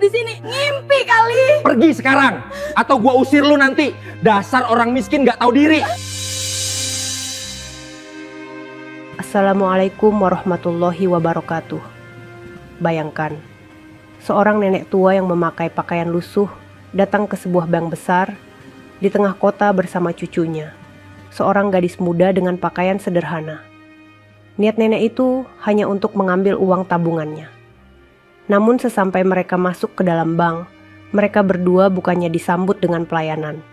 di sini. Ngimpi kali. Pergi sekarang, atau gua usir lu nanti. Dasar orang miskin gak tahu diri. Assalamualaikum warahmatullahi wabarakatuh. Bayangkan, seorang nenek tua yang memakai pakaian lusuh datang ke sebuah bank besar di tengah kota bersama cucunya, seorang gadis muda dengan pakaian sederhana. Niat nenek itu hanya untuk mengambil uang tabungannya. Namun sesampai mereka masuk ke dalam bank, mereka berdua bukannya disambut dengan pelayanan.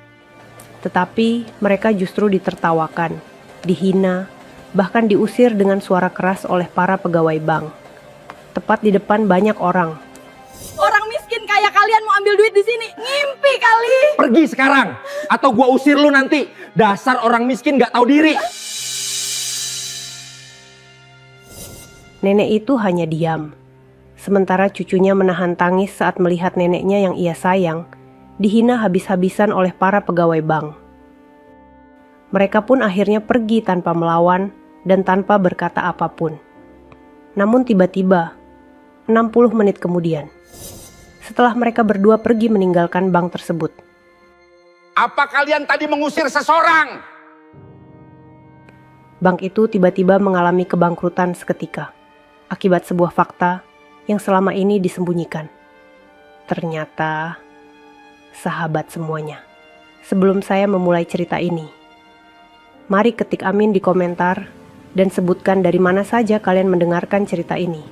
Tetapi mereka justru ditertawakan, dihina, bahkan diusir dengan suara keras oleh para pegawai bank. Tepat di depan banyak orang. Orang miskin kayak kalian mau ambil duit di sini. Ngimpi kali. Pergi sekarang, atau gua usir lu nanti. Dasar orang miskin gak tahu diri. Nenek itu hanya diam. Sementara cucunya menahan tangis saat melihat neneknya yang ia sayang dihina habis-habisan oleh para pegawai bank. Mereka pun akhirnya pergi tanpa melawan dan tanpa berkata apapun. Namun tiba-tiba, 60 menit kemudian, setelah mereka berdua pergi meninggalkan bank tersebut. Apa kalian tadi mengusir seseorang? Bank itu tiba-tiba mengalami kebangkrutan seketika, akibat sebuah fakta yang selama ini disembunyikan. Ternyata, sahabat semuanya, sebelum saya memulai cerita ini, mari ketik amin di komentar dan sebutkan dari mana saja kalian mendengarkan cerita ini.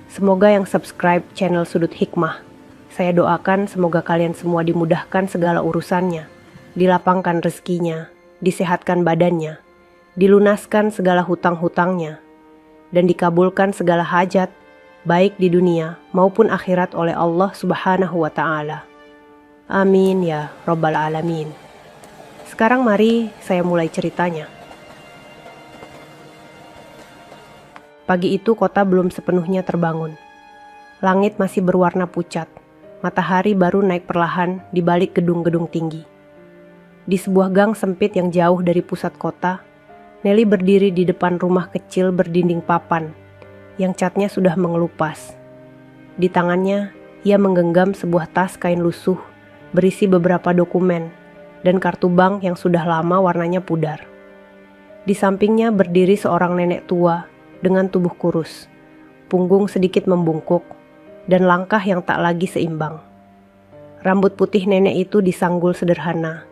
Semoga yang subscribe channel Sudut Hikmah, saya doakan semoga kalian semua dimudahkan segala urusannya, dilapangkan rezekinya, disehatkan badannya, dilunaskan segala hutang-hutangnya, dan dikabulkan segala hajat, baik di dunia maupun akhirat oleh Allah Subhanahu wa Ta'ala. Amin ya Rabbal Alamin. Sekarang mari saya mulai ceritanya. Pagi itu kota belum sepenuhnya terbangun. Langit masih berwarna pucat. Matahari baru naik perlahan di balik gedung-gedung tinggi. Di sebuah gang sempit yang jauh dari pusat kota, Nelly berdiri di depan rumah kecil berdinding papan yang catnya sudah mengelupas. Di tangannya, ia menggenggam sebuah tas kain lusuh berisi beberapa dokumen dan kartu bank yang sudah lama warnanya pudar. Di sampingnya berdiri seorang nenek tua dengan tubuh kurus, punggung sedikit membungkuk, dan langkah yang tak lagi seimbang. Rambut putih nenek itu disanggul sederhana.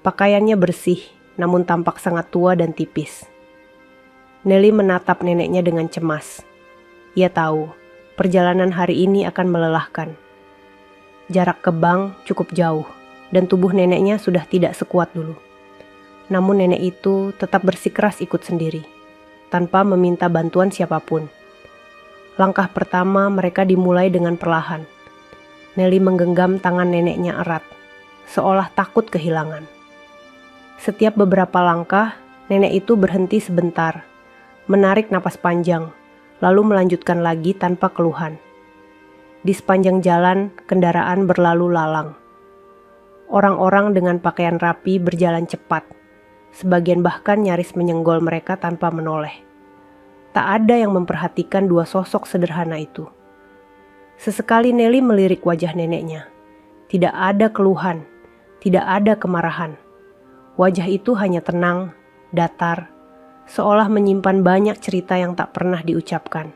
Pakaiannya bersih, namun tampak sangat tua dan tipis. Nelly menatap neneknya dengan cemas. Ia tahu, perjalanan hari ini akan melelahkan. Jarak ke bank cukup jauh, dan tubuh neneknya sudah tidak sekuat dulu. Namun nenek itu tetap bersikeras ikut sendiri, tanpa meminta bantuan siapapun. Langkah pertama mereka dimulai dengan perlahan. Nelly menggenggam tangan neneknya erat, seolah takut kehilangan. Setiap beberapa langkah, nenek itu berhenti sebentar, menarik napas panjang, lalu melanjutkan lagi tanpa keluhan. Di sepanjang jalan, kendaraan berlalu lalang. Orang-orang dengan pakaian rapi berjalan cepat, sebagian bahkan nyaris menyenggol mereka tanpa menoleh. Tak ada yang memperhatikan dua sosok sederhana itu. Sesekali Nelly melirik wajah neneknya. Tidak ada keluhan, tidak ada kemarahan. Wajah itu hanya tenang, datar, seolah menyimpan banyak cerita yang tak pernah diucapkan.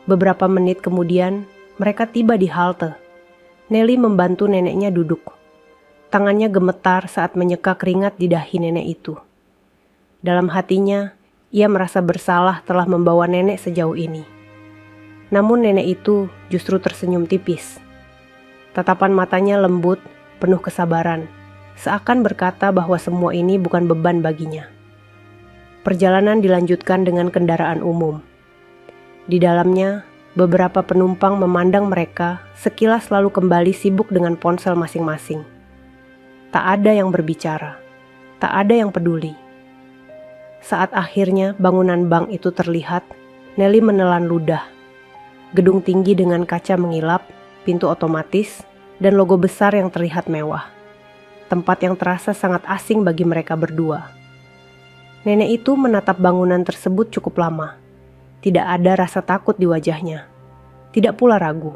Beberapa menit kemudian, mereka tiba di halte. Nelly membantu neneknya duduk. Tangannya gemetar saat menyeka keringat di dahi nenek itu. Dalam hatinya, ia merasa bersalah telah membawa nenek sejauh ini. Namun nenek itu justru tersenyum tipis. Tatapan matanya lembut, penuh kesabaran, seakan berkata bahwa semua ini bukan beban baginya. Perjalanan dilanjutkan dengan kendaraan umum. Di dalamnya, beberapa penumpang memandang mereka sekilas lalu kembali sibuk dengan ponsel masing-masing. Tak ada yang berbicara, tak ada yang peduli. Saat akhirnya bangunan bank itu terlihat, Nelly menelan ludah. Gedung tinggi dengan kaca mengilap, pintu otomatis, dan logo besar yang terlihat mewah. Tempat yang terasa sangat asing bagi mereka berdua. Nenek itu menatap bangunan tersebut cukup lama. Tidak ada rasa takut di wajahnya. Tidak pula ragu.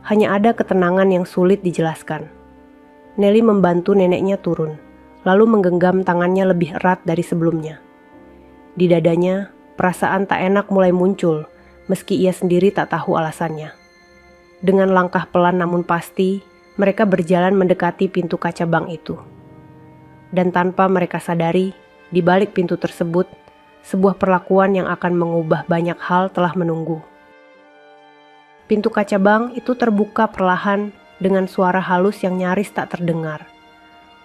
Hanya ada ketenangan yang sulit dijelaskan. Nelly membantu neneknya turun, lalu menggenggam tangannya lebih erat dari sebelumnya. Di dadanya, perasaan tak enak mulai muncul, meski ia sendiri tak tahu alasannya. Dengan langkah pelan namun pasti, mereka berjalan mendekati pintu kaca bank itu. Dan tanpa mereka sadari, di balik pintu tersebut, sebuah perlakuan yang akan mengubah banyak hal telah menunggu. Pintu kaca bank itu terbuka perlahan dengan suara halus yang nyaris tak terdengar.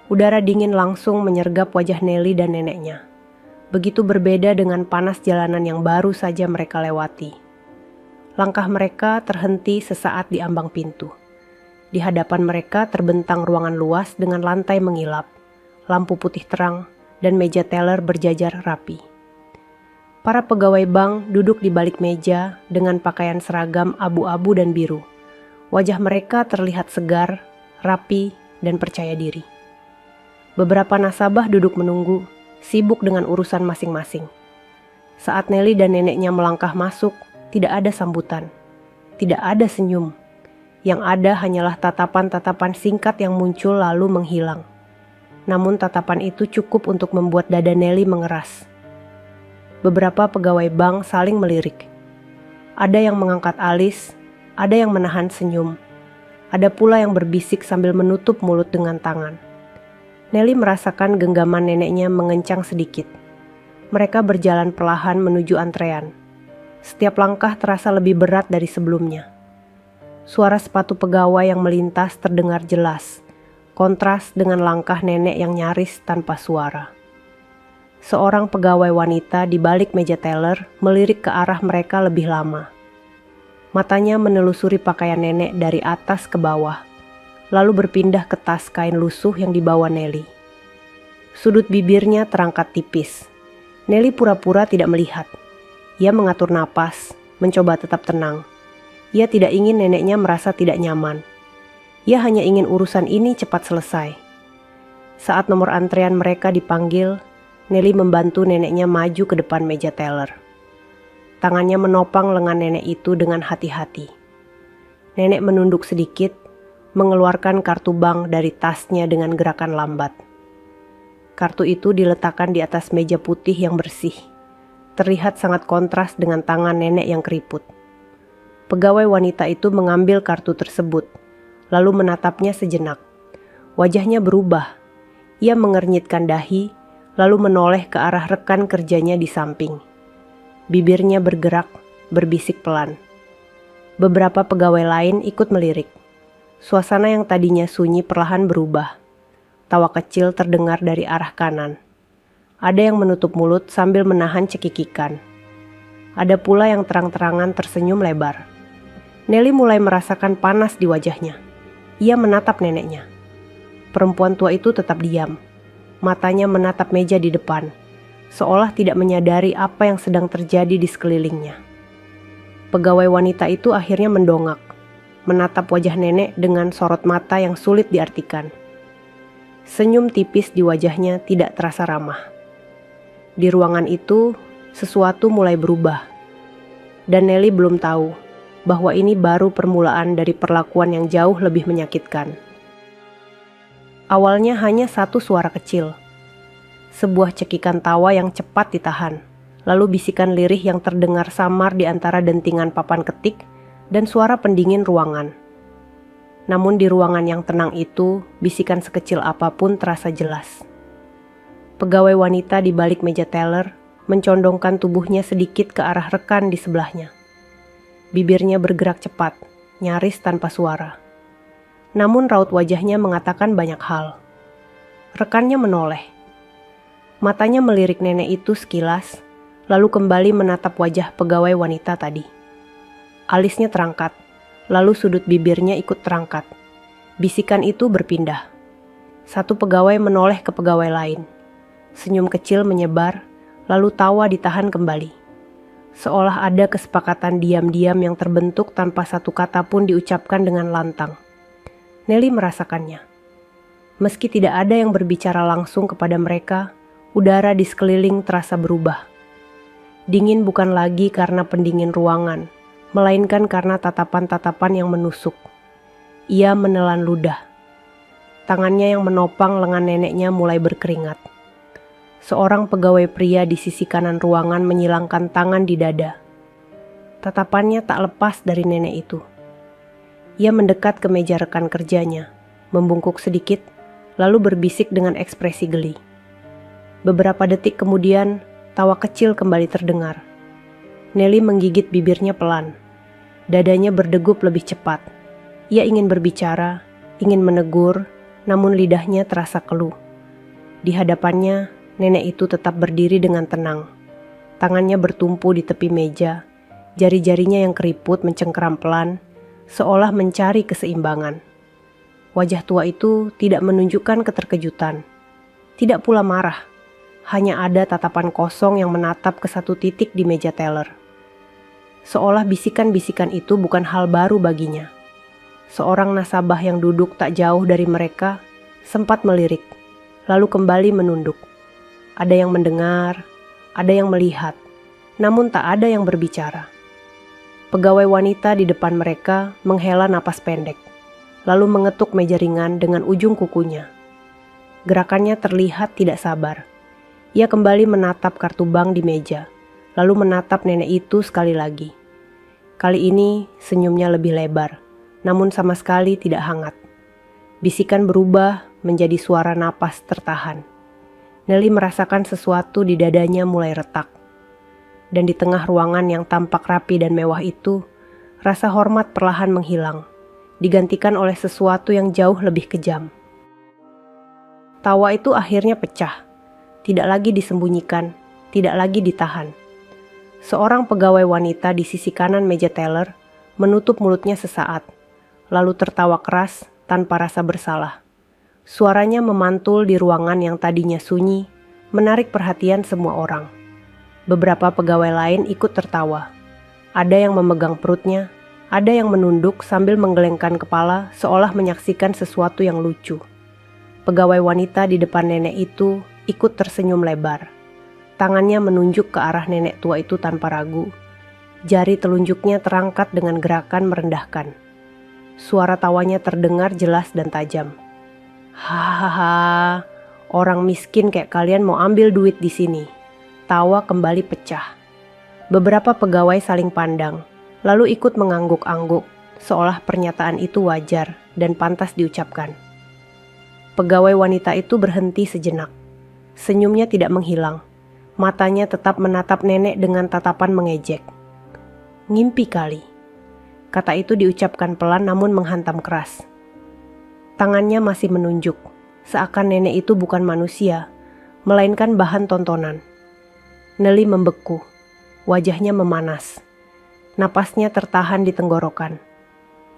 Udara dingin langsung menyergap wajah Nelly dan neneknya. Begitu berbeda dengan panas jalanan yang baru saja mereka lewati. Langkah mereka terhenti sesaat di ambang pintu. Di hadapan mereka terbentang ruangan luas dengan lantai mengilap, lampu putih terang, dan meja teller berjajar rapi. Para pegawai bank duduk di balik meja dengan pakaian seragam abu-abu dan biru. Wajah mereka terlihat segar, rapi, dan percaya diri. Beberapa nasabah duduk menunggu, sibuk dengan urusan masing-masing. Saat Nelly dan neneknya melangkah masuk, tidak ada sambutan, tidak ada senyum. Yang ada hanyalah tatapan-tatapan singkat yang muncul lalu menghilang. Namun tatapan itu cukup untuk membuat dada Nelly mengeras. Beberapa pegawai bank saling melirik. Ada yang mengangkat alis, ada yang menahan senyum. Ada pula yang berbisik sambil menutup mulut dengan tangan. Nelly merasakan genggaman neneknya mengencang sedikit. Mereka berjalan perlahan menuju antrean. Setiap langkah terasa lebih berat dari sebelumnya. Suara sepatu pegawai yang melintas terdengar jelas, kontras dengan langkah nenek yang nyaris tanpa suara. Seorang pegawai wanita di balik meja teller melirik ke arah mereka lebih lama. Matanya menelusuri pakaian nenek dari atas ke bawah, lalu berpindah ke tas kain lusuh yang dibawa Nelly. Sudut bibirnya terangkat tipis. Nelly pura-pura tidak melihat. Ia mengatur napas, mencoba tetap tenang. Ia tidak ingin neneknya merasa tidak nyaman. Ia hanya ingin urusan ini cepat selesai. Saat nomor antrean mereka dipanggil, Nelly membantu neneknya maju ke depan meja teller. Tangannya menopang lengan nenek itu dengan hati-hati. Nenek menunduk sedikit, mengeluarkan kartu bank dari tasnya dengan gerakan lambat. Kartu itu diletakkan di atas meja putih yang bersih. Terlihat sangat kontras dengan tangan nenek yang keriput. Pegawai wanita itu mengambil kartu tersebut, lalu menatapnya sejenak. Wajahnya berubah. Ia mengernyitkan dahi, lalu menoleh ke arah rekan kerjanya di samping. Bibirnya bergerak, berbisik pelan. Beberapa pegawai lain ikut melirik. Suasana yang tadinya sunyi perlahan berubah. Tawa kecil terdengar dari arah kanan. Ada yang menutup mulut sambil menahan cekikikan. Ada pula yang terang-terangan tersenyum lebar. Nelly mulai merasakan panas di wajahnya. Ia menatap neneknya. Perempuan tua itu tetap diam. Matanya menatap meja di depan, seolah tidak menyadari apa yang sedang terjadi di sekelilingnya. Pegawai wanita itu akhirnya mendongak, menatap wajah nenek dengan sorot mata yang sulit diartikan. Senyum tipis di wajahnya tidak terasa ramah. Di ruangan itu, sesuatu mulai berubah. Dan Nelly belum tahu bahwa ini baru permulaan dari perlakuan yang jauh lebih menyakitkan. Awalnya hanya satu suara kecil. Sebuah cekikan tawa yang cepat ditahan, lalu bisikan lirih yang terdengar samar di antara dentingan papan ketik dan suara pendingin ruangan. Namun di ruangan yang tenang itu, bisikan sekecil apapun terasa jelas. Pegawai wanita di balik meja teller mencondongkan tubuhnya sedikit ke arah rekan di sebelahnya. Bibirnya bergerak cepat, nyaris tanpa suara. Namun raut wajahnya mengatakan banyak hal. Rekannya menoleh. Matanya melirik nenek itu sekilas, lalu kembali menatap wajah pegawai wanita tadi. Alisnya terangkat, lalu sudut bibirnya ikut terangkat. Bisikan itu berpindah. Satu pegawai menoleh ke pegawai lain. Senyum kecil menyebar, lalu tawa ditahan kembali. Seolah ada kesepakatan diam-diam yang terbentuk tanpa satu kata pun diucapkan dengan lantang. Nelly merasakannya. Meski tidak ada yang berbicara langsung kepada mereka, udara di sekeliling terasa berubah. Dingin bukan lagi karena pendingin ruangan, melainkan karena tatapan-tatapan yang menusuk, Ia menelan ludah. Tangannya yang menopang lengan neneknya mulai berkeringat. Seorang pegawai pria di sisi kanan ruangan menyilangkan tangan di dada. Tatapannya tak lepas dari nenek itu. Ia mendekat ke meja rekan kerjanya, membungkuk sedikit, lalu berbisik dengan ekspresi geli. Beberapa detik kemudian, tawa kecil kembali terdengar. Nelly menggigit bibirnya pelan. Dadanya berdegup lebih cepat. Ia ingin berbicara, ingin menegur, namun lidahnya terasa keluh. Di hadapannya, nenek itu tetap berdiri dengan tenang. Tangannya bertumpu di tepi meja, jari-jarinya yang keriput mencengkeram pelan, seolah mencari keseimbangan. Wajah tua itu tidak menunjukkan keterkejutan, tidak pula marah. Hanya ada tatapan kosong yang menatap ke satu titik di meja teller. Seolah bisikan-bisikan itu bukan hal baru baginya. Seorang nasabah yang duduk tak jauh dari mereka sempat melirik, lalu kembali menunduk. Ada yang mendengar, ada yang melihat, namun tak ada yang berbicara. Pegawai wanita di depan mereka menghela napas pendek, lalu mengetuk meja ringan dengan ujung kukunya. Gerakannya terlihat tidak sabar. Ia kembali menatap kartu bank di meja, lalu menatap nenek itu sekali lagi. Kali ini senyumnya lebih lebar, namun sama sekali tidak hangat. Bisikan berubah menjadi suara napas tertahan. Nelly merasakan sesuatu di dadanya mulai retak. Dan di tengah ruangan yang tampak rapi dan mewah itu, rasa hormat perlahan menghilang, digantikan oleh sesuatu yang jauh lebih kejam. Tawa itu akhirnya pecah, tidak lagi disembunyikan, tidak lagi ditahan. Seorang pegawai wanita di sisi kanan meja teller menutup mulutnya sesaat, lalu tertawa keras tanpa rasa bersalah. Suaranya memantul di ruangan yang tadinya sunyi, menarik perhatian semua orang. Beberapa pegawai lain ikut tertawa. Ada yang memegang perutnya, ada yang menunduk sambil menggelengkan kepala seolah menyaksikan sesuatu yang lucu. Pegawai wanita di depan nenek itu ikut tersenyum lebar. Tangannya menunjuk ke arah nenek tua itu tanpa ragu. Jari telunjuknya terangkat dengan gerakan merendahkan. Suara tawanya terdengar jelas dan tajam. Hahaha, orang miskin kayak kalian mau ambil duit di sini. Tawa kembali pecah. Beberapa pegawai saling pandang, lalu ikut mengangguk-angguk, seolah pernyataan itu wajar dan pantas diucapkan. Pegawai wanita itu berhenti sejenak. Senyumnya tidak menghilang. Matanya tetap menatap nenek dengan tatapan mengejek. Ngimpi kali. Kata itu diucapkan pelan namun menghantam keras. Tangannya masih menunjuk, seakan nenek itu bukan manusia, melainkan bahan tontonan. Nelly membeku, wajahnya memanas. Napasnya tertahan di tenggorokan.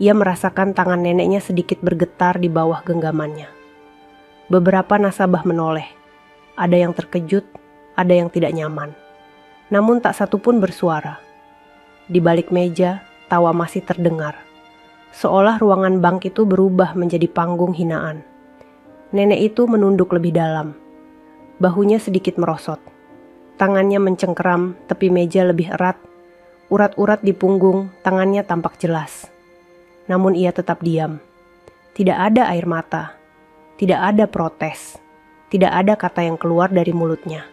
Ia merasakan tangan neneknya sedikit bergetar di bawah genggamannya. Beberapa nasabah menoleh. Ada yang terkejut, ada yang tidak nyaman. Namun tak satu pun bersuara. Di balik meja, tawa masih terdengar. Seolah ruangan bank itu berubah menjadi panggung hinaan. Nenek itu menunduk lebih dalam. Bahunya sedikit merosot. Tangannya mencengkeram tepi meja lebih erat. Urat-urat di punggung tangannya tampak jelas. Namun ia tetap diam. Tidak ada air mata. Tidak ada protes. Tidak ada kata yang keluar dari mulutnya.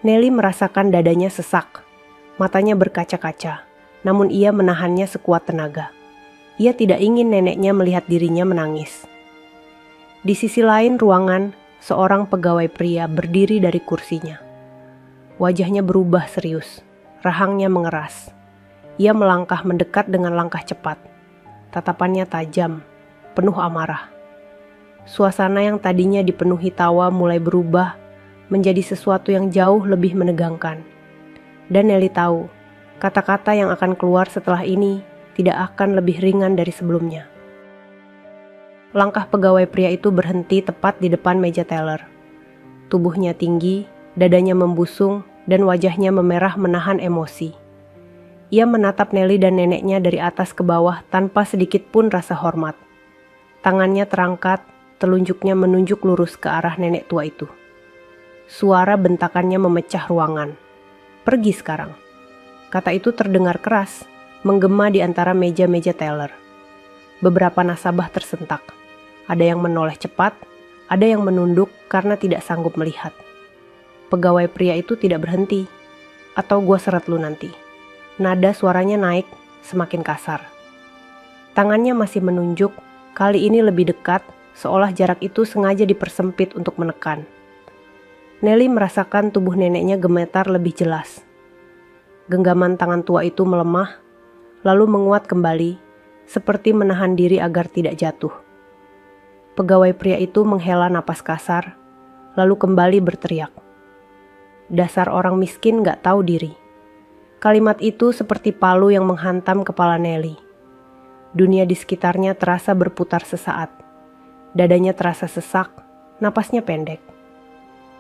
Nelly merasakan dadanya sesak. Matanya berkaca-kaca. Namun ia menahannya sekuat tenaga. Ia tidak ingin neneknya melihat dirinya menangis. Di sisi lain ruangan, seorang pegawai pria berdiri dari kursinya. Wajahnya berubah serius, rahangnya mengeras. Ia melangkah mendekat dengan langkah cepat. Tatapannya tajam, penuh amarah. Suasana yang tadinya dipenuhi tawa mulai berubah menjadi sesuatu yang jauh lebih menegangkan. Dan Nelly tahu, kata-kata yang akan keluar setelah ini tidak akan lebih ringan dari sebelumnya. Langkah pegawai pria itu berhenti tepat di depan meja teller. Tubuhnya tinggi, dadanya membusung, dan wajahnya memerah menahan emosi. Ia menatap Nelly dan neneknya dari atas ke bawah tanpa sedikit pun rasa hormat. Tangannya terangkat, telunjuknya menunjuk lurus ke arah nenek tua itu. Suara bentakannya memecah ruangan. Pergi sekarang. Kata itu terdengar keras, menggema di antara meja-meja teller. Beberapa nasabah tersentak. Ada yang menoleh cepat, ada yang menunduk karena tidak sanggup melihat. Pegawai pria itu tidak berhenti. Atau gua seret lu nanti. Nada suaranya naik, semakin kasar. Tangannya masih menunjuk, kali ini lebih dekat, seolah jarak itu sengaja dipersempit untuk menekan. Nelly merasakan tubuh neneknya gemetar lebih jelas. Genggaman tangan tua itu melemah, lalu menguat kembali, seperti menahan diri agar tidak jatuh. Pegawai pria itu menghela napas kasar, lalu kembali berteriak. Dasar orang miskin gak tahu diri. Kalimat itu seperti palu yang menghantam kepala Nelly. Dunia di sekitarnya terasa berputar sesaat. Dadanya terasa sesak, napasnya pendek.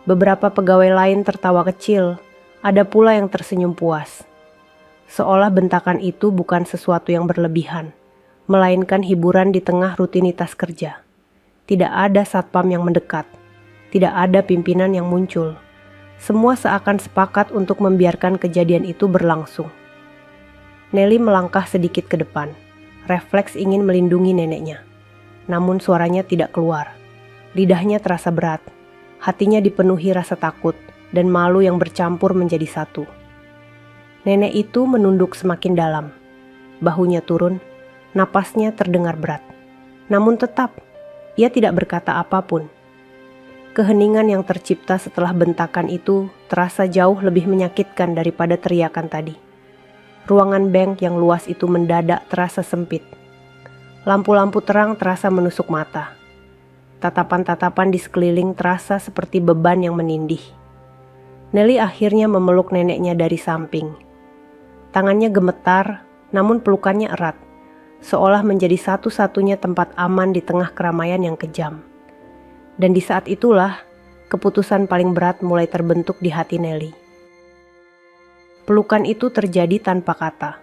Beberapa pegawai lain tertawa kecil, ada pula yang tersenyum puas. Seolah bentakan itu bukan sesuatu yang berlebihan, melainkan hiburan di tengah rutinitas kerja. Tidak ada satpam yang mendekat, tidak ada pimpinan yang muncul. Semua seakan sepakat untuk membiarkan kejadian itu berlangsung. Nelly melangkah sedikit ke depan, refleks ingin melindungi neneknya. Namun suaranya tidak keluar, lidahnya terasa berat, hatinya dipenuhi rasa takut dan malu yang bercampur menjadi satu. Nenek itu menunduk semakin dalam, bahunya turun, napasnya terdengar berat. Namun tetap, ia tidak berkata apapun. Keheningan yang tercipta setelah bentakan itu terasa jauh lebih menyakitkan daripada teriakan tadi. Ruangan bank yang luas itu mendadak terasa sempit. Lampu-lampu terang terasa menusuk mata. Tatapan-tatapan di sekeliling terasa seperti beban yang menindih. Nelly akhirnya memeluk neneknya dari samping. Tangannya gemetar, namun pelukannya erat, seolah menjadi satu-satunya tempat aman di tengah keramaian yang kejam. Dan di saat itulah, keputusan paling berat mulai terbentuk di hati Nelly. Pelukan itu terjadi tanpa kata.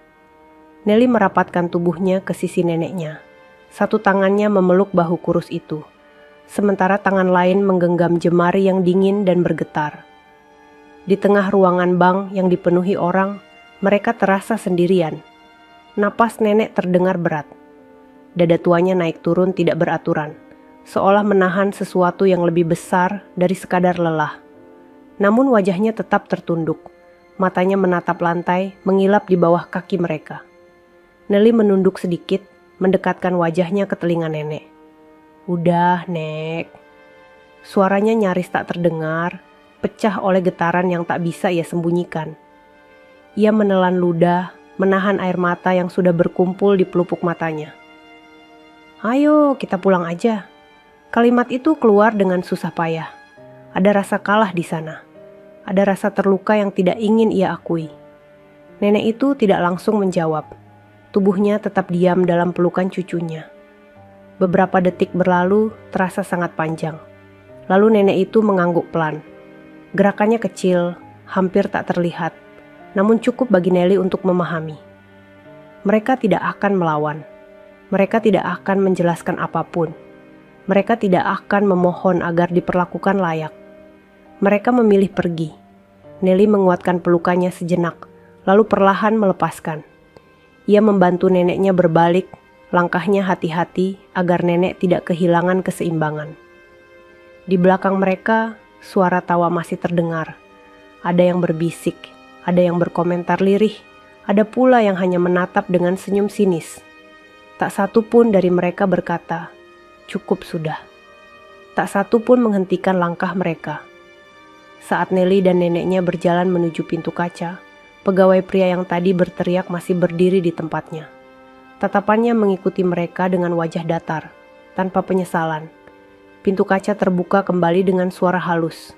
Nelly merapatkan tubuhnya ke sisi neneknya. Satu tangannya memeluk bahu kurus itu, sementara tangan lain menggenggam jemari yang dingin dan bergetar. Di tengah ruangan bank yang dipenuhi orang, mereka terasa sendirian. Napas nenek terdengar berat. Dada tuanya naik turun tidak beraturan, seolah menahan sesuatu yang lebih besar dari sekadar lelah. Namun wajahnya tetap tertunduk, matanya menatap lantai, mengilap di bawah kaki mereka. Nelly menunduk sedikit, mendekatkan wajahnya ke telinga nenek. "Udah, Nek." Suaranya nyaris tak terdengar, pecah oleh getaran yang tak bisa ia sembunyikan. Ia menelan ludah, menahan air mata yang sudah berkumpul di pelupuk matanya. "Ayo, kita pulang aja." Kalimat itu keluar dengan susah payah. Ada rasa kalah di sana. Ada rasa terluka yang tidak ingin ia akui. Nenek itu tidak langsung menjawab. Tubuhnya tetap diam dalam pelukan cucunya. Beberapa detik berlalu, terasa sangat panjang. Lalu nenek itu mengangguk pelan. Gerakannya kecil, hampir tak terlihat, namun cukup bagi Nelly untuk memahami. Mereka tidak akan melawan. Mereka tidak akan menjelaskan apapun. Mereka tidak akan memohon agar diperlakukan layak. Mereka memilih pergi. Nelly menguatkan pelukannya sejenak, lalu perlahan melepaskan. Ia membantu neneknya berbalik, langkahnya hati-hati agar nenek tidak kehilangan keseimbangan. Di belakang mereka, suara tawa masih terdengar. Ada yang berbisik, ada yang berkomentar lirih, ada pula yang hanya menatap dengan senyum sinis. Tak satu pun dari mereka berkata, "Cukup sudah." Tak satu pun menghentikan langkah mereka. Saat Nelly dan neneknya berjalan menuju pintu kaca, pegawai pria yang tadi berteriak masih berdiri di tempatnya. Tatapannya mengikuti mereka dengan wajah datar, tanpa penyesalan. Pintu kaca terbuka kembali dengan suara halus.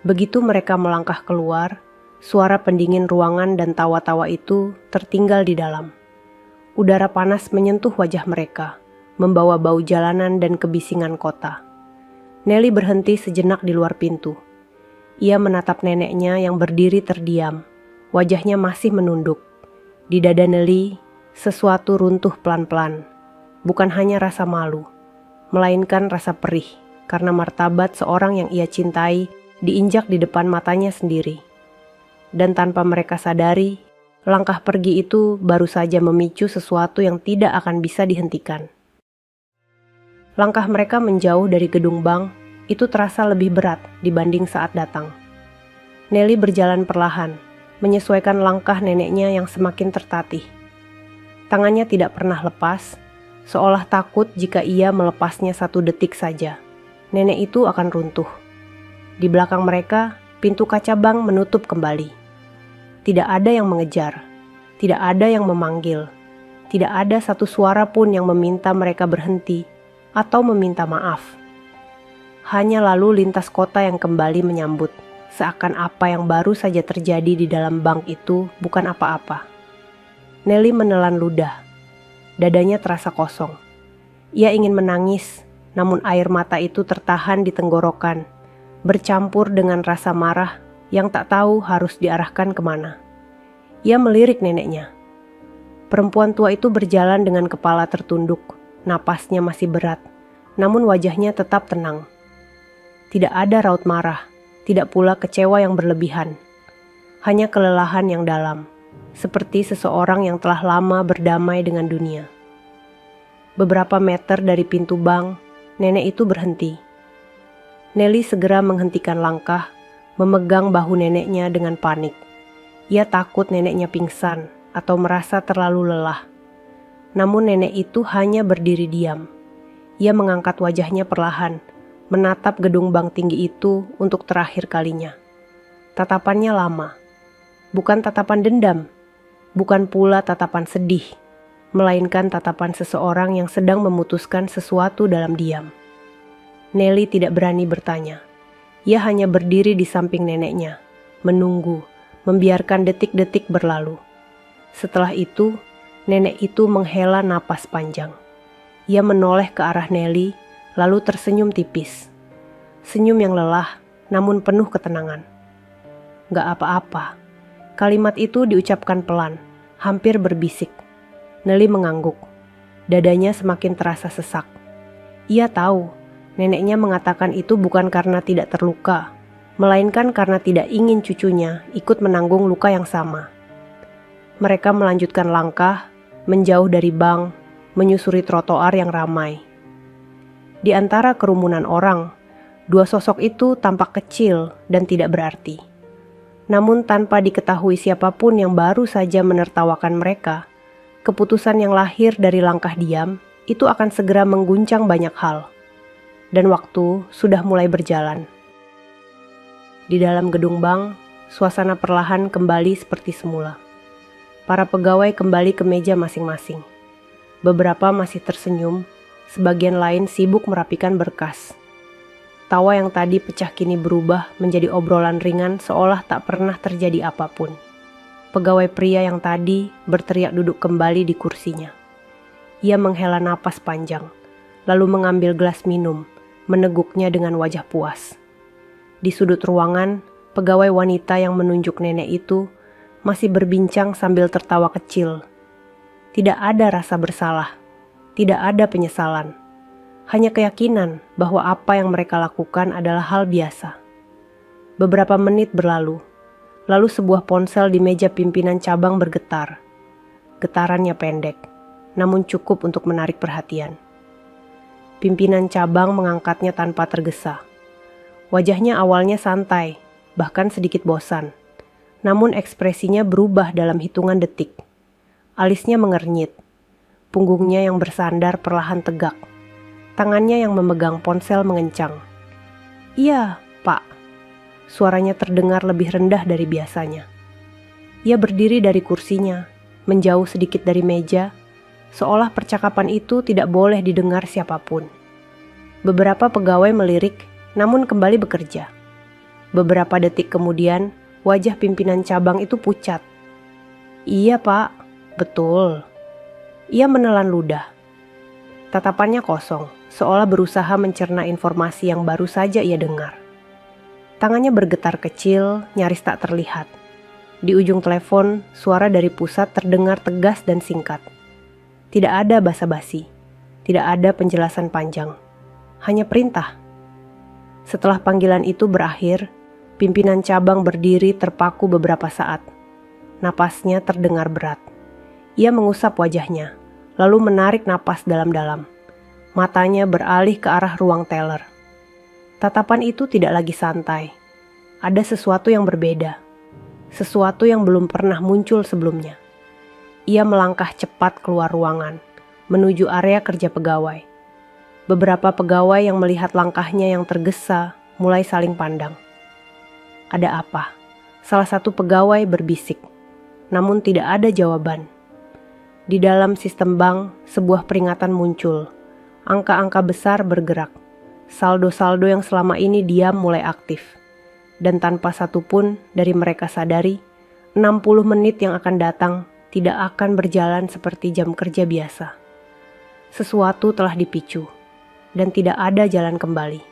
Begitu mereka melangkah keluar, suara pendingin ruangan dan tawa-tawa itu tertinggal di dalam. Udara panas menyentuh wajah mereka, membawa bau jalanan dan kebisingan kota. Nelly berhenti sejenak di luar pintu. Ia menatap neneknya yang berdiri terdiam. Wajahnya masih menunduk. Di dada Nelly, sesuatu runtuh pelan-pelan. Bukan hanya rasa malu, melainkan rasa perih karena martabat seorang yang ia cintai diinjak di depan matanya sendiri. Dan tanpa mereka sadari, langkah pergi itu baru saja memicu sesuatu yang tidak akan bisa dihentikan. Langkah mereka menjauh dari gedung bank itu terasa lebih berat dibanding saat datang. Nelly berjalan perlahan, menyesuaikan langkah neneknya yang semakin tertatih. Tangannya tidak pernah lepas, seolah takut jika ia melepasnya satu detik saja, nenek itu akan runtuh. Di belakang mereka, pintu kaca bank menutup kembali. Tidak ada yang mengejar, tidak ada yang memanggil, tidak ada satu suara pun yang meminta mereka berhenti atau meminta maaf. Hanya lalu lintas kota yang kembali menyambut, seakan apa yang baru saja terjadi di dalam bank itu bukan apa-apa. Nelly menelan ludah. Dadanya terasa kosong. Ia ingin menangis, namun air mata itu tertahan di tenggorokan, bercampur dengan rasa marah yang tak tahu harus diarahkan kemana. Ia melirik neneknya. Perempuan tua itu berjalan dengan kepala tertunduk, napasnya masih berat, namun wajahnya tetap tenang. Tidak ada raut marah, tidak pula kecewa yang berlebihan. Hanya kelelahan yang dalam, seperti seseorang yang telah lama berdamai dengan dunia. Beberapa meter dari pintu bank, nenek itu berhenti. Nelly segera menghentikan langkah, memegang bahu neneknya dengan panik. Ia takut neneknya pingsan atau merasa terlalu lelah. Namun nenek itu hanya berdiri diam. Ia mengangkat wajahnya perlahan, menatap gedung bank tinggi itu untuk terakhir kalinya. Tatapannya lama, bukan tatapan dendam, bukan pula tatapan sedih, melainkan tatapan seseorang yang sedang memutuskan sesuatu dalam diam. Nelly tidak berani bertanya. Ia hanya berdiri di samping neneknya, menunggu, membiarkan detik-detik berlalu. Setelah itu, nenek itu menghela napas panjang. Ia menoleh ke arah Nelly, lalu tersenyum tipis. Senyum yang lelah, namun penuh ketenangan. Gak apa-apa. Kalimat itu diucapkan pelan, hampir berbisik. Nelly mengangguk. Dadanya semakin terasa sesak. Ia tahu, neneknya mengatakan itu bukan karena tidak terluka, melainkan karena tidak ingin cucunya ikut menanggung luka yang sama. Mereka melanjutkan langkah, menjauh dari bank, menyusuri trotoar yang ramai. Di antara kerumunan orang, dua sosok itu tampak kecil dan tidak berarti. Namun tanpa diketahui siapapun yang baru saja menertawakan mereka, keputusan yang lahir dari langkah diam itu akan segera mengguncang banyak hal. Dan waktu sudah mulai berjalan. Di dalam gedung bank, suasana perlahan kembali seperti semula. Para pegawai kembali ke meja masing-masing. Beberapa masih tersenyum, sebagian lain sibuk merapikan berkas. Tawa yang tadi pecah kini berubah menjadi obrolan ringan seolah tak pernah terjadi apapun. Pegawai pria yang tadi berteriak duduk kembali di kursinya. Ia menghela napas panjang, lalu mengambil gelas minum, meneguknya dengan wajah puas. Di sudut ruangan, pegawai wanita yang menunjuk nenek itu masih berbincang sambil tertawa kecil. Tidak ada rasa bersalah, tidak ada penyesalan. Hanya keyakinan bahwa apa yang mereka lakukan adalah hal biasa. Beberapa menit berlalu, lalu sebuah ponsel di meja pimpinan cabang bergetar. Getarannya pendek, namun cukup untuk menarik perhatian. Pimpinan cabang mengangkatnya tanpa tergesa. Wajahnya awalnya santai, bahkan sedikit bosan. Namun ekspresinya berubah dalam hitungan detik. Alisnya mengernyit. Punggungnya yang bersandar perlahan tegak. Tangannya yang memegang ponsel mengencang. "Iya, Pak." Suaranya terdengar lebih rendah dari biasanya. Ia berdiri dari kursinya, menjauh sedikit dari meja, seolah percakapan itu tidak boleh didengar siapapun. Beberapa pegawai melirik, namun kembali bekerja. Beberapa detik kemudian, wajah pimpinan cabang itu pucat. "Iya, Pak, betul." Ia menelan ludah. Tatapannya kosong, seolah berusaha mencerna informasi yang baru saja ia dengar. Tangannya bergetar kecil, nyaris tak terlihat. Di ujung telepon, suara dari pusat terdengar tegas dan singkat. Tidak ada basa-basi, tidak ada penjelasan panjang, hanya perintah. Setelah panggilan itu berakhir, pimpinan cabang berdiri terpaku beberapa saat. Napasnya terdengar berat. Ia mengusap wajahnya, lalu menarik napas dalam-dalam. Matanya beralih ke arah ruang teller. Tatapan itu tidak lagi santai. Ada sesuatu yang berbeda. Sesuatu yang belum pernah muncul sebelumnya. Ia melangkah cepat keluar ruangan, menuju area kerja pegawai. Beberapa pegawai yang melihat langkahnya yang tergesa mulai saling pandang. Ada apa? Salah satu pegawai berbisik, namun tidak ada jawaban. Di dalam sistem bank, sebuah peringatan muncul. Angka-angka besar bergerak. Saldo-saldo yang selama ini diam mulai aktif. Dan tanpa satupun dari mereka sadari, 60 menit yang akan datang tidak akan berjalan seperti jam kerja biasa. Sesuatu telah dipicu, dan tidak ada jalan kembali.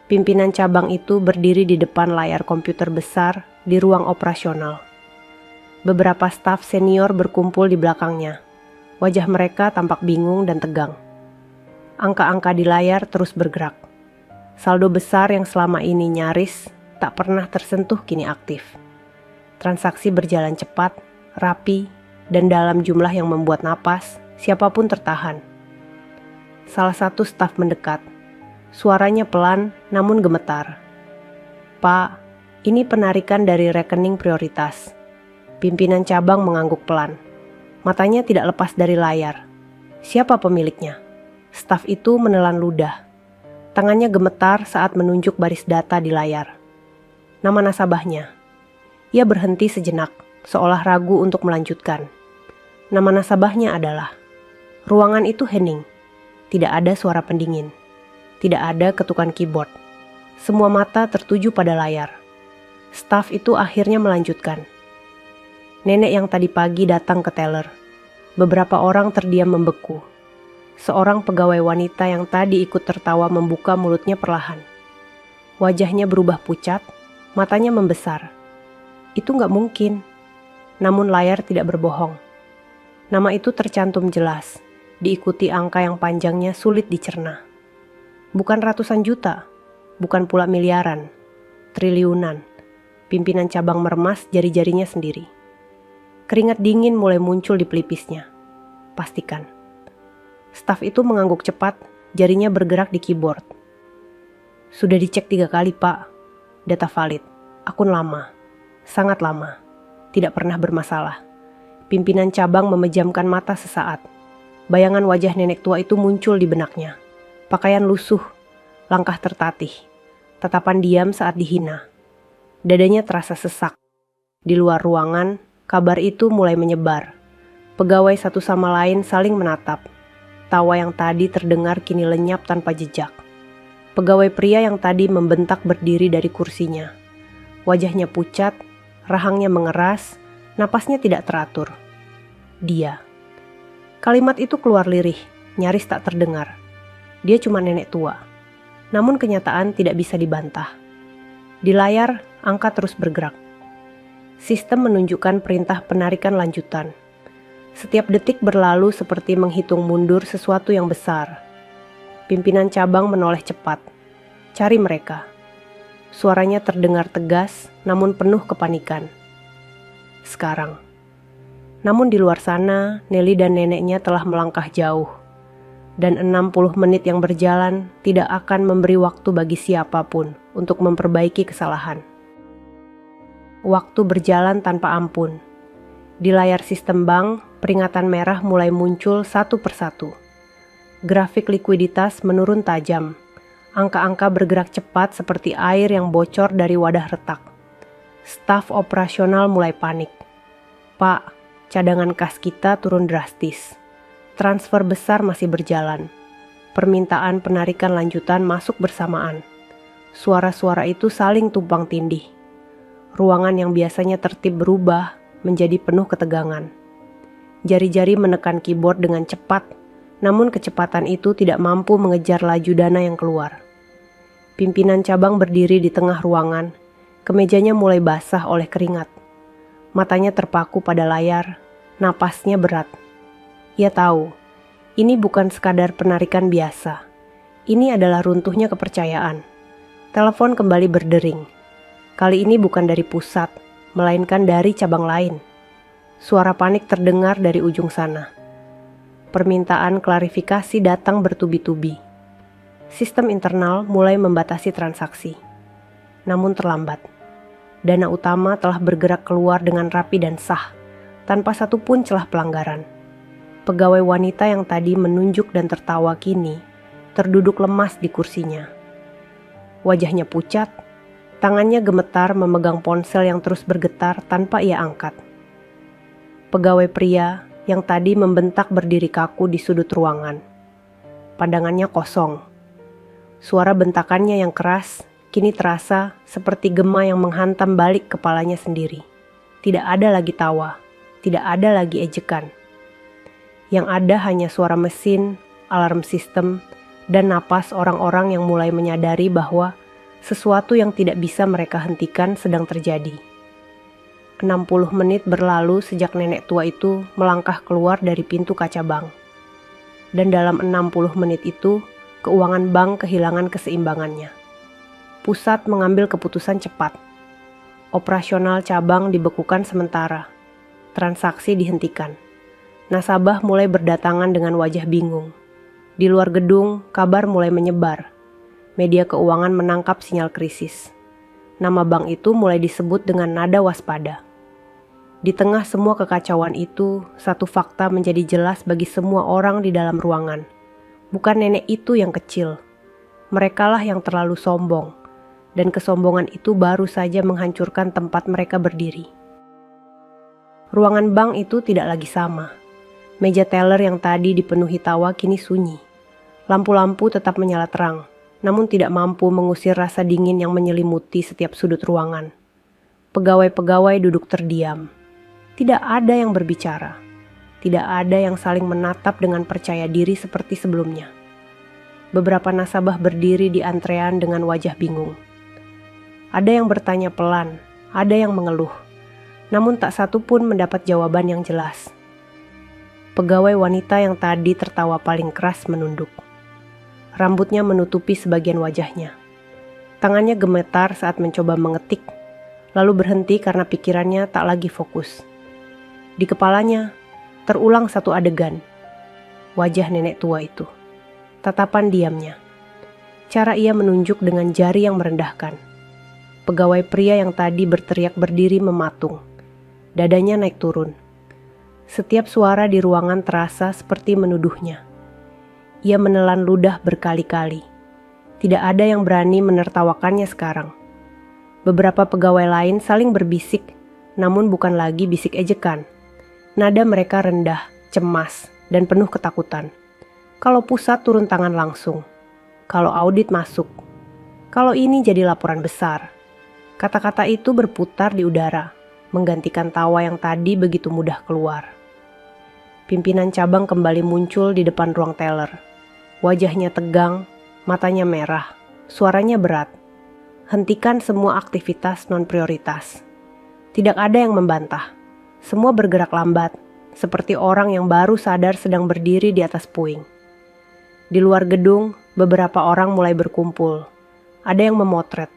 Pimpinan cabang itu berdiri di depan layar komputer besar di ruang operasional. Beberapa staf senior berkumpul di belakangnya. Wajah mereka tampak bingung dan tegang. Angka-angka di layar terus bergerak. Saldo besar yang selama ini nyaris tak pernah tersentuh kini aktif. Transaksi berjalan cepat, rapi, dan dalam jumlah yang membuat napas siapapun tertahan. Salah satu staf mendekat. Suaranya pelan namun gemetar. "Pak, ini penarikan dari rekening prioritas." Pimpinan cabang mengangguk pelan. Matanya tidak lepas dari layar. Siapa pemiliknya? Staf itu menelan ludah. Tangannya gemetar saat menunjuk baris data di layar. Nama nasabahnya. Ia berhenti sejenak, seolah ragu untuk melanjutkan. Nama nasabahnya adalah... Ruangan itu hening. Tidak ada suara pendingin. Tidak ada ketukan keyboard. Semua mata tertuju pada layar. Staf itu akhirnya melanjutkan. Nenek yang tadi pagi datang ke teller. Beberapa orang terdiam membeku. Seorang pegawai wanita yang tadi ikut tertawa membuka mulutnya perlahan. Wajahnya berubah pucat, matanya membesar. Itu nggak mungkin. Namun layar tidak berbohong. Nama itu tercantum jelas, diikuti angka yang panjangnya sulit dicerna. Bukan ratusan juta, bukan pula miliaran, triliunan. Pimpinan cabang meremas jari-jarinya sendiri. Keringat dingin mulai muncul di pelipisnya. Pastikan. Staf itu mengangguk cepat, jarinya bergerak di keyboard. Sudah dicek 3 kali, Pak. Data valid. Akun lama. Sangat lama. Tidak pernah bermasalah. Pimpinan cabang memejamkan mata sesaat. Bayangan wajah nenek tua itu muncul di benaknya. Pakaian lusuh, langkah tertatih. Tatapan diam saat dihina. Dadanya terasa sesak. Di luar ruangan, kabar itu mulai menyebar. Pegawai satu sama lain saling menatap. Tawa yang tadi terdengar kini lenyap tanpa jejak. Pegawai pria yang tadi membentak berdiri dari kursinya. Wajahnya pucat, rahangnya mengeras, napasnya tidak teratur. Dia. Kalimat itu keluar lirih, nyaris tak terdengar. Dia cuma nenek tua. Namun kenyataan tidak bisa dibantah. Di layar, angka terus bergerak. Sistem menunjukkan perintah penarikan lanjutan. Setiap detik berlalu seperti menghitung mundur sesuatu yang besar. Pimpinan cabang menoleh cepat. Cari mereka. Suaranya terdengar tegas, namun penuh kepanikan. Sekarang. Namun di luar sana, Nelly dan neneknya telah melangkah jauh. Dan 60 menit yang berjalan tidak akan memberi waktu bagi siapapun untuk memperbaiki kesalahan. Waktu berjalan tanpa ampun. Di layar sistem bank, peringatan merah mulai muncul satu persatu. Grafik likuiditas menurun tajam. Angka-angka bergerak cepat seperti air yang bocor dari wadah retak. Staf operasional mulai panik. "Pak, cadangan kas kita turun drastis. Transfer besar masih berjalan. Permintaan penarikan lanjutan masuk bersamaan." Suara-suara itu saling tumpang tindih. Ruangan yang biasanya tertib berubah menjadi penuh ketegangan. Jari-jari menekan keyboard dengan cepat, namun kecepatan itu tidak mampu mengejar laju dana yang keluar. Pimpinan cabang berdiri di tengah ruangan, kemejanya mulai basah oleh keringat. Matanya terpaku pada layar, napasnya berat. Ia tahu, ini bukan sekadar penarikan biasa. Ini adalah runtuhnya kepercayaan. Telepon kembali berdering. Kali ini bukan dari pusat, melainkan dari cabang lain. Suara panik terdengar dari ujung sana. Permintaan klarifikasi datang bertubi-tubi. Sistem internal mulai membatasi transaksi. Namun terlambat. Dana utama telah bergerak keluar dengan rapi dan sah, tanpa satupun celah pelanggaran. Pegawai wanita yang tadi menunjuk dan tertawa kini terduduk lemas di kursinya. Wajahnya pucat, tangannya gemetar memegang ponsel yang terus bergetar tanpa ia angkat. Pegawai pria yang tadi membentak berdiri kaku di sudut ruangan. Pandangannya kosong. Suara bentakannya yang keras kini terasa seperti gema yang menghantam balik kepalanya sendiri. Tidak ada lagi tawa, tidak ada lagi ejekan. Yang ada hanya suara mesin, alarm sistem, dan napas orang-orang yang mulai menyadari bahwa sesuatu yang tidak bisa mereka hentikan sedang terjadi. 60 menit berlalu sejak nenek tua itu melangkah keluar dari pintu kaca bank. Dan dalam 60 menit itu, keuangan bank kehilangan keseimbangannya. Pusat mengambil keputusan cepat. Operasional cabang dibekukan sementara. Transaksi dihentikan. Nasabah mulai berdatangan dengan wajah bingung. Di luar gedung, kabar mulai menyebar. Media keuangan menangkap sinyal krisis. Nama bank itu mulai disebut dengan nada waspada. Di tengah semua kekacauan itu, satu fakta menjadi jelas bagi semua orang di dalam ruangan. Bukan nenek itu yang kecil. Merekalah yang terlalu sombong. Dan kesombongan itu baru saja menghancurkan tempat mereka berdiri. Ruangan bank itu tidak lagi sama. Meja teller yang tadi dipenuhi tawa kini sunyi. Lampu-lampu tetap menyala terang, namun tidak mampu mengusir rasa dingin yang menyelimuti setiap sudut ruangan. Pegawai-pegawai duduk terdiam. Tidak ada yang berbicara. Tidak ada yang saling menatap dengan percaya diri seperti sebelumnya. Beberapa nasabah berdiri di antrean dengan wajah bingung. Ada yang bertanya pelan, ada yang mengeluh. Namun tak satu pun mendapat jawaban yang jelas. Pegawai wanita yang tadi tertawa paling keras menunduk. Rambutnya menutupi sebagian wajahnya. Tangannya gemetar saat mencoba mengetik, lalu berhenti karena pikirannya tak lagi fokus. Di kepalanya, terulang satu adegan. Wajah nenek tua itu. Tatapan diamnya. Cara ia menunjuk dengan jari yang merendahkan. Pegawai pria yang tadi berteriak berdiri mematung. Dadanya naik turun. Setiap suara di ruangan terasa seperti menuduhnya. Ia menelan ludah berkali-kali. Tidak ada yang berani menertawakannya sekarang. Beberapa pegawai lain saling berbisik, namun bukan lagi bisik ejekan. Nada mereka rendah, cemas, dan penuh ketakutan. Kalau pusat turun tangan langsung. Kalau audit masuk. Kalau ini jadi laporan besar. Kata-kata itu berputar di udara, menggantikan tawa yang tadi begitu mudah keluar. Pimpinan cabang kembali muncul di depan ruang teller. Wajahnya tegang, matanya merah, suaranya berat. Hentikan semua aktivitas non-prioritas. Tidak ada yang membantah. Semua bergerak lambat, seperti orang yang baru sadar sedang berdiri di atas puing. Di luar gedung, beberapa orang mulai berkumpul. Ada yang memotret,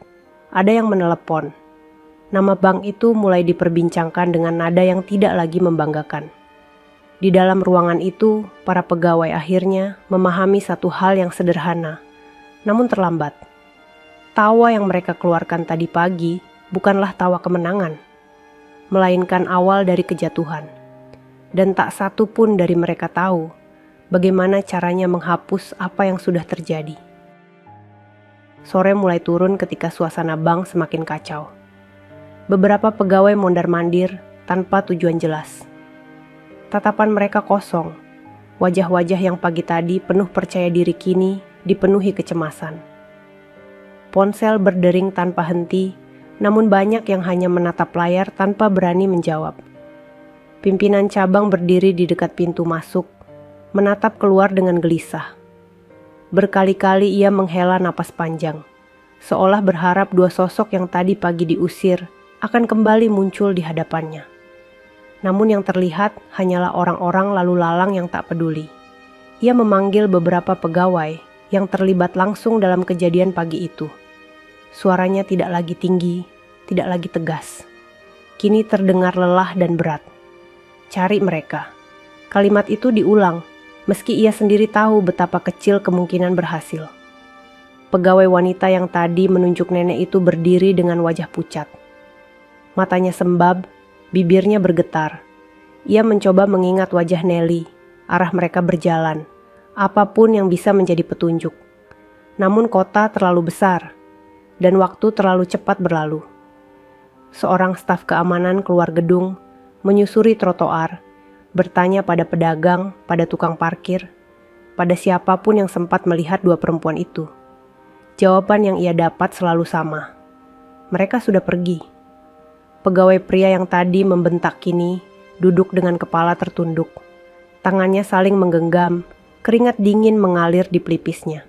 ada yang menelepon. Nama bank itu mulai diperbincangkan dengan nada yang tidak lagi membanggakan. Di dalam ruangan itu, para pegawai akhirnya memahami satu hal yang sederhana, namun terlambat. Tawa yang mereka keluarkan tadi pagi bukanlah tawa kemenangan, melainkan awal dari kejatuhan. Dan tak satu pun dari mereka tahu bagaimana caranya menghapus apa yang sudah terjadi. Sore mulai turun ketika suasana bank semakin kacau. Beberapa pegawai mondar-mandir tanpa tujuan jelas. Tatapan mereka kosong. Wajah-wajah yang pagi tadi penuh percaya diri kini dipenuhi kecemasan. Ponsel berdering tanpa henti, namun banyak yang hanya menatap layar tanpa berani menjawab. Pimpinan cabang berdiri di dekat pintu masuk, menatap keluar dengan gelisah. Berkali-kali ia menghela napas panjang, seolah berharap dua sosok yang tadi pagi diusir akan kembali muncul di hadapannya. Namun yang terlihat hanyalah orang-orang lalu lalang yang tak peduli. Ia memanggil beberapa pegawai yang terlibat langsung dalam kejadian pagi itu. Suaranya tidak lagi tinggi, tidak lagi tegas. Kini terdengar lelah dan berat. Cari mereka. Kalimat itu diulang, meski ia sendiri tahu betapa kecil kemungkinan berhasil. Pegawai wanita yang tadi menunjuk nenek itu berdiri dengan wajah pucat. Matanya sembab, bibirnya bergetar. Ia mencoba mengingat wajah Nelly, arah mereka berjalan, apapun yang bisa menjadi petunjuk. Namun kota terlalu besar, dan waktu terlalu cepat berlalu. Seorang staf keamanan keluar gedung, menyusuri trotoar, bertanya pada pedagang, pada tukang parkir, pada siapapun yang sempat melihat dua perempuan itu. Jawaban yang ia dapat selalu sama. Mereka sudah pergi. Pegawai pria yang tadi membentak kini duduk dengan kepala tertunduk. Tangannya saling menggenggam, keringat dingin mengalir di pelipisnya.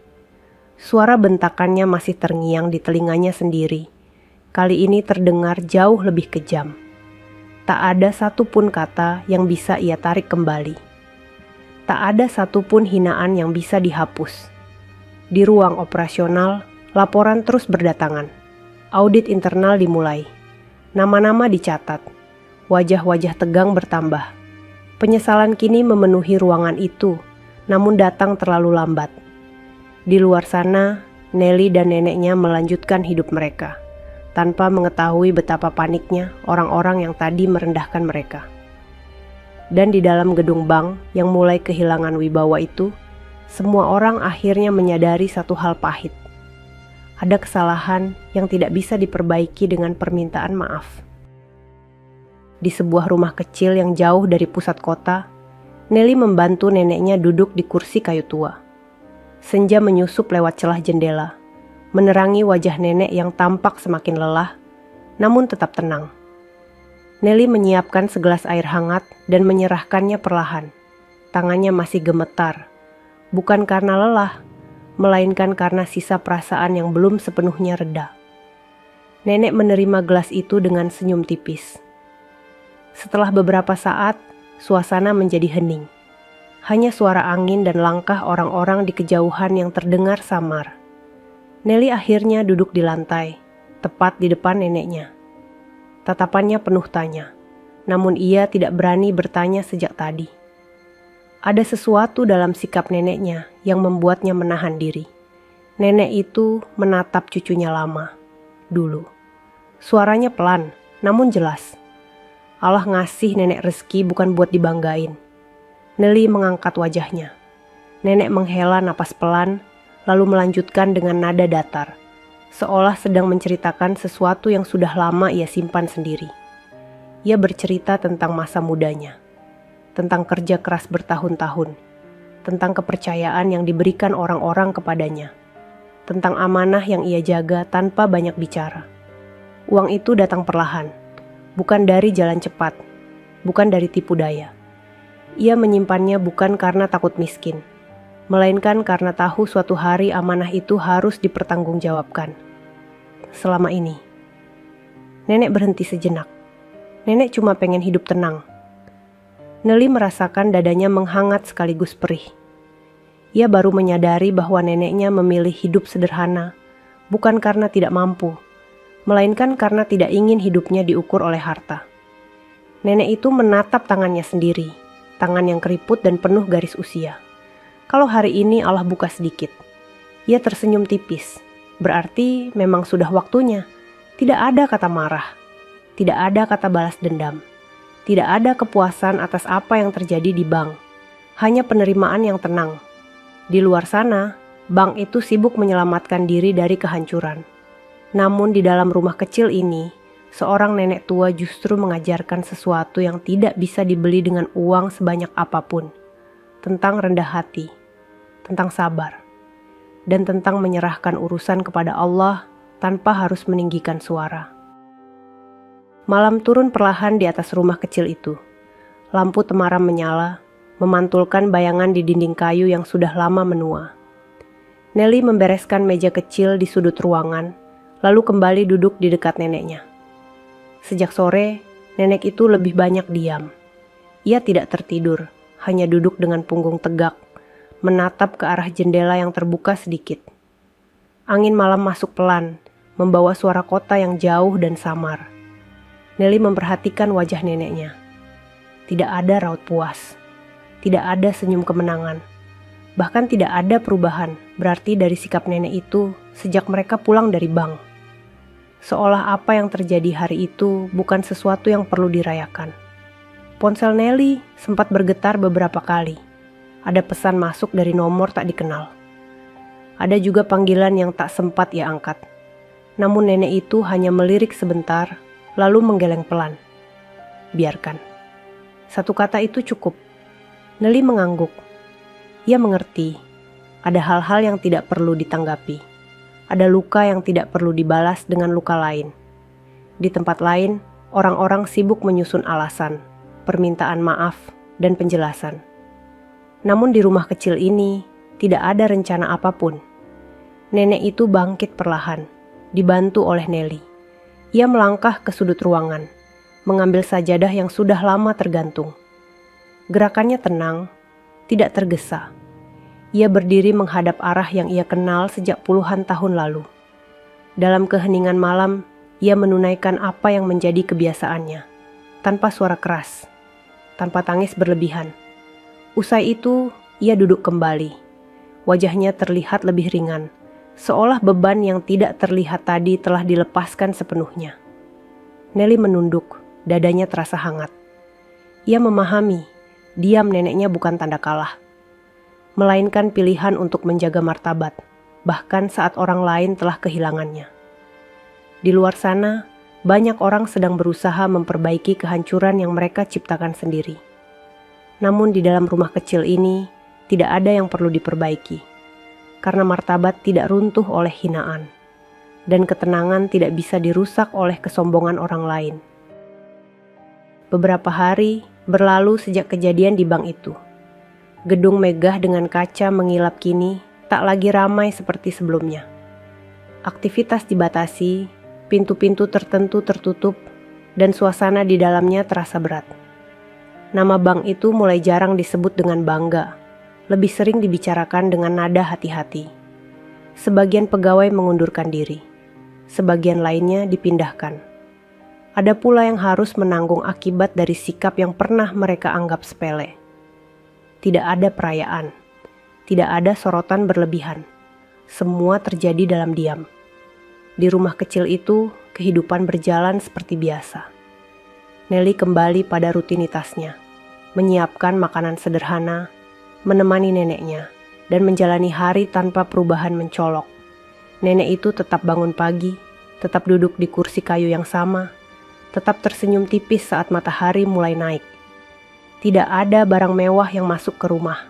Suara bentakannya masih terngiang di telinganya sendiri. Kali ini terdengar jauh lebih kejam. Tak ada satupun kata yang bisa ia tarik kembali. Tak ada satupun hinaan yang bisa dihapus. Di ruang operasional, laporan terus berdatangan. Audit internal dimulai. Nama-nama dicatat. Wajah-wajah tegang bertambah. Penyesalan kini memenuhi ruangan itu, namun datang terlalu lambat. Di luar sana, Nelly dan neneknya melanjutkan hidup mereka, tanpa mengetahui betapa paniknya orang-orang yang tadi merendahkan mereka. Dan di dalam gedung bank yang mulai kehilangan wibawa itu, semua orang akhirnya menyadari satu hal pahit. Ada kesalahan yang tidak bisa diperbaiki dengan permintaan maaf. Di sebuah rumah kecil yang jauh dari pusat kota, Nelly membantu neneknya duduk di kursi kayu tua. Senja menyusup lewat celah jendela, menerangi wajah nenek yang tampak semakin lelah, namun tetap tenang. Nelly menyiapkan segelas air hangat dan menyerahkannya perlahan. Tangannya masih gemetar. Bukan karena lelah, melainkan karena sisa perasaan yang belum sepenuhnya reda. Nenek menerima gelas itu dengan senyum tipis. Setelah beberapa saat, suasana menjadi hening. Hanya suara angin dan langkah orang-orang di kejauhan yang terdengar samar. Nelly akhirnya duduk di lantai, tepat di depan neneknya. Tatapannya penuh tanya, namun ia tidak berani bertanya sejak tadi. Ada sesuatu dalam sikap neneknya yang membuatnya menahan diri. Nenek itu menatap cucunya lama, dulu. Suaranya pelan, namun jelas. Allah ngasih nenek rezeki bukan buat dibanggain. Nelly mengangkat wajahnya. Nenek menghela napas pelan, lalu melanjutkan dengan nada datar, seolah sedang menceritakan sesuatu yang sudah lama ia simpan sendiri. Ia bercerita tentang masa mudanya, tentang kerja keras bertahun-tahun, tentang kepercayaan yang diberikan orang-orang kepadanya, tentang amanah yang ia jaga tanpa banyak bicara. Uang itu datang perlahan, bukan dari jalan cepat, bukan dari tipu daya. Ia menyimpannya bukan karena takut miskin, melainkan karena tahu suatu hari amanah itu harus dipertanggungjawabkan. Selama ini, nenek berhenti sejenak. Nenek cuma pengen hidup tenang. Nelly merasakan dadanya menghangat sekaligus perih. Ia baru menyadari bahwa neneknya memilih hidup sederhana, bukan karena tidak mampu, melainkan karena tidak ingin hidupnya diukur oleh harta. Nenek itu menatap tangannya sendiri, tangan yang keriput dan penuh garis usia. Kalau hari ini Allah buka sedikit, ia tersenyum tipis. Berarti memang sudah waktunya. Tidak ada kata marah, tidak ada kata balas dendam. Tidak ada kepuasan atas apa yang terjadi di bank, hanya penerimaan yang tenang. Di luar sana, bank itu sibuk menyelamatkan diri dari kehancuran. Namun di dalam rumah kecil ini, seorang nenek tua justru mengajarkan sesuatu yang tidak bisa dibeli dengan uang sebanyak apapun. Tentang rendah hati, tentang sabar, dan tentang menyerahkan urusan kepada Allah tanpa harus meninggikan suara. Malam turun perlahan di atas rumah kecil itu. Lampu temaram menyala, memantulkan bayangan di dinding kayu yang sudah lama menua. Nelly membereskan meja kecil di sudut ruangan, lalu kembali duduk di dekat neneknya. Sejak sore, nenek itu lebih banyak diam. Ia tidak tertidur, hanya duduk dengan punggung tegak, menatap ke arah jendela yang terbuka sedikit. Angin malam masuk pelan, membawa suara kota yang jauh dan samar. Nelly memperhatikan wajah neneknya. Tidak ada raut puas, tidak ada senyum kemenangan. Bahkan tidak ada perubahan berarti dari sikap nenek itu sejak mereka pulang dari bank. Seolah apa yang terjadi hari itu bukan sesuatu yang perlu dirayakan. Ponsel Nelly sempat bergetar beberapa kali. Ada pesan masuk dari nomor tak dikenal. Ada juga panggilan yang tak sempat ia angkat. Namun nenek itu hanya melirik sebentar, lalu menggeleng pelan. Biarkan. Satu kata itu cukup. Nelly mengangguk. Ia mengerti, ada hal-hal yang tidak perlu ditanggapi. Ada luka yang tidak perlu dibalas dengan luka lain. Di tempat lain, orang-orang sibuk menyusun alasan, permintaan maaf, dan penjelasan. Namun di rumah kecil ini, tidak ada rencana apapun. Nenek itu bangkit perlahan, dibantu oleh Nelly. Ia melangkah ke sudut ruangan, mengambil sajadah yang sudah lama tergantung. Gerakannya tenang, tidak tergesa. Ia berdiri menghadap arah yang ia kenal sejak puluhan tahun lalu. Dalam keheningan malam, ia menunaikan apa yang menjadi kebiasaannya, tanpa suara keras, tanpa tangis berlebihan. Usai itu, ia duduk kembali. Wajahnya terlihat lebih ringan, seolah beban yang tidak terlihat tadi telah dilepaskan sepenuhnya. Nelly menunduk, dadanya terasa hangat. Ia memahami, diam neneknya bukan tanda kalah, melainkan pilihan untuk menjaga martabat, bahkan saat orang lain telah kehilangannya. Di luar sana, banyak orang sedang berusaha memperbaiki kehancuran yang mereka ciptakan sendiri. Namun di dalam rumah kecil ini, tidak ada yang perlu diperbaiki, karena martabat tidak runtuh oleh hinaan, dan ketenangan tidak bisa dirusak oleh kesombongan orang lain. Beberapa hari berlalu sejak kejadian di bank itu. Gedung megah dengan kaca mengilap kini tak lagi ramai seperti sebelumnya. Aktivitas dibatasi, pintu-pintu tertentu tertutup, dan suasana di dalamnya terasa berat. Nama bank itu mulai jarang disebut dengan bangga, lebih sering dibicarakan dengan nada hati-hati. Sebagian pegawai mengundurkan diri, sebagian lainnya dipindahkan. Ada pula yang harus menanggung akibat dari sikap yang pernah mereka anggap sepele. Tidak ada perayaan, tidak ada sorotan berlebihan. Semua terjadi dalam diam. Di rumah kecil itu, kehidupan berjalan seperti biasa. Nelly kembali pada rutinitasnya, menyiapkan makanan sederhana, menemani neneknya, dan menjalani hari tanpa perubahan mencolok. Nenek itu tetap bangun pagi, tetap duduk di kursi kayu yang sama, tetap tersenyum tipis saat matahari mulai naik. Tidak ada barang mewah yang masuk ke rumah.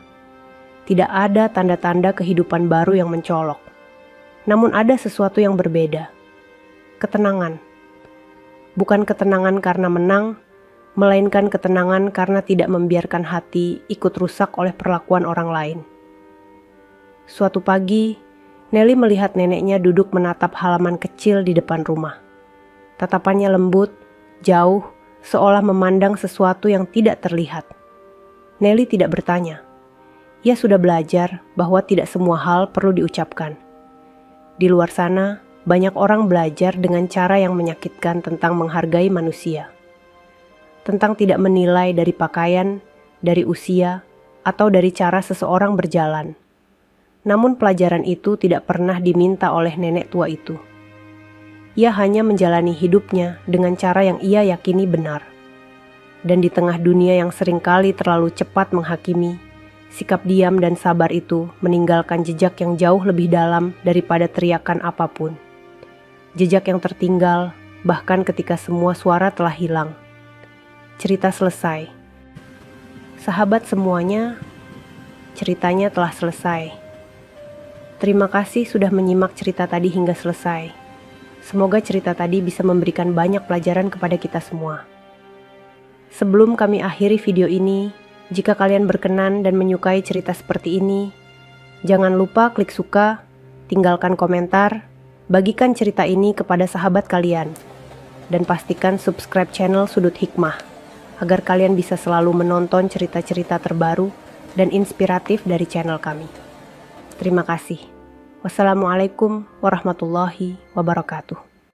Tidak ada tanda-tanda kehidupan baru yang mencolok. Namun ada sesuatu yang berbeda. Ketenangan. Bukan ketenangan karena menang, melainkan ketenangan karena tidak membiarkan hati ikut rusak oleh perlakuan orang lain. Suatu pagi, Nelly melihat neneknya duduk menatap halaman kecil di depan rumah. Tatapannya lembut, jauh, seolah memandang sesuatu yang tidak terlihat. Nelly tidak bertanya. Ia sudah belajar bahwa tidak semua hal perlu diucapkan. Di luar sana, banyak orang belajar dengan cara yang menyakitkan tentang menghargai manusia. Tentang tidak menilai dari pakaian, dari usia, atau dari cara seseorang berjalan. Namun pelajaran itu tidak pernah diminta oleh nenek tua itu. Ia hanya menjalani hidupnya dengan cara yang ia yakini benar. Dan di tengah dunia yang seringkali terlalu cepat menghakimi, sikap diam dan sabar itu meninggalkan jejak yang jauh lebih dalam daripada teriakan apapun. Jejak yang tertinggal, bahkan ketika semua suara telah hilang. Cerita selesai. Sahabat semuanya, ceritanya telah selesai. Terima kasih sudah menyimak cerita tadi hingga selesai. Semoga cerita tadi bisa memberikan banyak pelajaran kepada kita semua. Sebelum kami akhiri video ini, jika kalian berkenan dan menyukai cerita seperti ini, jangan lupa klik suka, tinggalkan komentar, bagikan cerita ini kepada sahabat kalian, dan pastikan subscribe channel Sudut Hikmah, agar kalian bisa selalu menonton cerita-cerita terbaru dan inspiratif dari channel kami. Terima kasih. Wassalamualaikum warahmatullahi wabarakatuh.